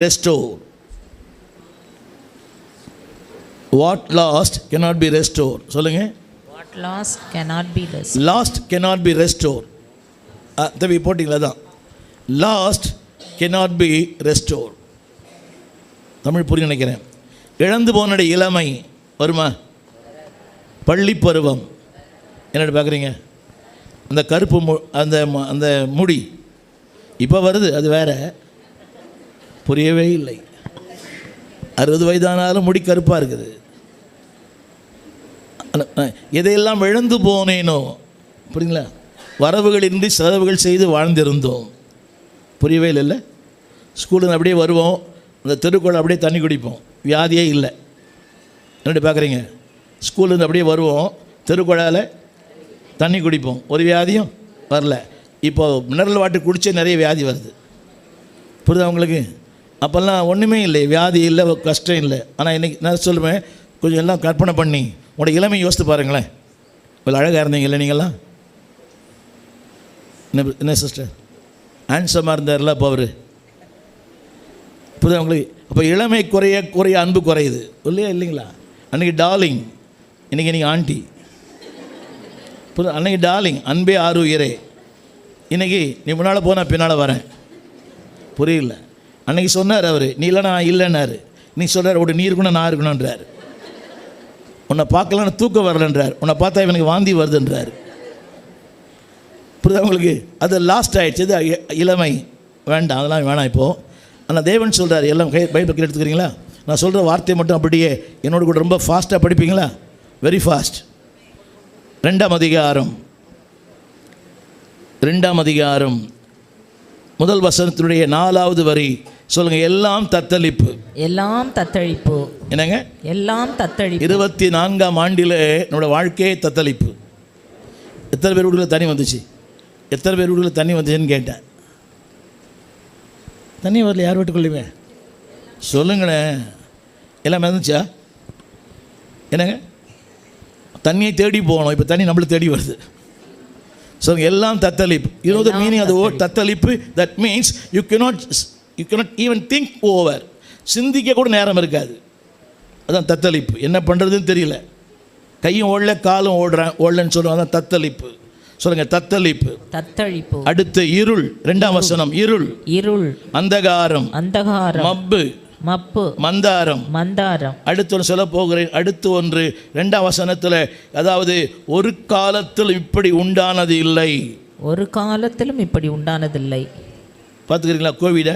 restore. What lost cannot be restored. சொல்லுங்க. What lost cannot be restored. Lost cannot be restored. தம்பி போட்டிங்களா தான். Lost cannot be restored. Tamil புரிய நினைக்கிறேன். இழந்து போன இளமை வருமா? பள்ளி பருவம் என்னோட பார்க்குறீங்க, அந்த கருப்பு அந்த அந்த முடி இப்போ வருது, அது வேற. புரியவே இல்லை. 60 வயதானாலும் முடி கருப்பாக இருக்குது. எதையெல்லாம் இழந்து போனேனோ, புரியுங்களா? வரவுகளின்றி செலவுகள் செய்து வாழ்ந்திருந்தோம். புரியவே இல்லை. ஸ்கூலுக்கு அப்படியே வருவோம், அந்த தெருக்குள்ள அப்படியே தண்ணி குடிப்போம், வியாதியே இல்லை. என்னடி பார்க்குறீங்க? ஸ்கூல்லேருந்து அப்படியே வருவோம், தெருக்குழாயில் தண்ணி குடிப்போம், ஒரு வியாதியும் வரல. இப்போது மினரல் வாட்டர் குடித்தே நிறைய வியாதி வருது. புரியுதா உங்களுக்கு? அப்போல்லாம் ஒன்றுமே இல்லை, வியாதி இல்லை, கஷ்டம் இல்லை. ஆனால் இன்றைக்கி நான் சொல்லுவேன், கொஞ்சம் எல்லாம் கற்பனை பண்ணி உங்களோட இளமை யோசித்து பாருங்களேன். இவ்வளோ அழகாக இருந்தீங்கல்ல நீங்கள்லாம். என்ன சிஸ்டர் ஹேண்ட்ஸமாக இருந்தார்ல அப்போ அவர். புரியுதா உங்களுக்கு? அப்போ இளமை குறைய குறைய அன்பு குறையுது இல்லையா? இல்லைங்களா? அன்றைக்கி டார்லிங், இன்றைக்கி நீங்கள் ஆண்டி. புரியுது? அன்றைக்கி டார்லிங், அன்பே ஆறு உயிரே. இன்றைக்கி நீ முன்னால் போனால் பின்னால் வரேன். புரியல. அன்றைக்கி சொன்னார் அவர், நீ இல்லைனா நான் இல்லைன்னாரு. நீ சொல்கிறார், ஒரு நீ இருக்கணும் நான் இருக்கணுன்றார். உன்னை பார்க்கலான்னு தூக்கம் வரலன்றார், உன்னை பார்த்தா இவனுக்கு வாந்தி வருதுன்றார். புரியுதா உங்களுக்கு? அது லாஸ்ட் ஆகிடுச்சு. இது இளமை வேண்டாம், அதெல்லாம் வேணாம் இப்போது. ஆனால் தேவன் சொல்கிறார், எல்லாம் பைபிள் எடுத்துக்கிறீங்களா? நான் சொல்கிற வார்த்தையை மட்டும் அப்படியே என்னோட கூட ரொம்ப ஃபாஸ்ட்டாக படிப்பீங்களா? Very fast. 2ஆம் அதிகாரம் முதல் வசனத்தினுடைய 4வது வரி சொல்லுங்க. எல்லாம் தத்தளிப்பு. எல்லாம் தத்தளிப்பு. என்னங்க? எல்லாம் தத்தளிப்பு. 24ஆம் ஆண்டில் நம்மளோட வாழ்க்கையே தத்தளிப்பு. எத்தனை பேர் வீடுகளில் தண்ணி வந்துச்சு? எத்தனை பேர் வீடுகளில் தண்ணி வந்துச்சுன்னு கேட்டேன். தண்ணி வரல யார் வீட்டுக்குள்ளையுமே? சொல்லுங்களேன். எல்லாம் வந்துச்சா? என்னங்க? தண்ணியை தேடி போகணும், இப்போ தண்ணி நம்மளுக்கு தேடி வருது. ஸோ எல்லாம் தத்தளிப்பு. You know the meaning of the word தத்தளிப்பு? That means you cannot even think over. சிந்திக்க கூட நேரம் இருக்காது. அதான் தத்தளிப்பு. என்ன பண்ணுறதுன்னு தெரியல, கையும் ஓடல காலும் ஓடலன்னு சொல்லுவாங்க. அதான் தத்தளிப்பு. சொல்லுங்க, தத்தளிப்பு. தத்தளிப்பு. அடுத்து இருள். 2ஆம் வசனம். இருள். இருள். அந்தகாரம். அந்தகாரம். மப்பு. மப்பு. மந்தாரம். மந்தாரம். அடுத்து ஒன்று சொல்ல போகிறேன். அடுத்து ஒன்று 2ஆம் வசனத்தில், அதாவது ஒரு காலத்தில் இப்படி உண்டானது இல்லை. ஒரு காலத்திலும் இப்படி உண்டானதில்லை. பார்த்துக்கிறீங்களா கோவிட?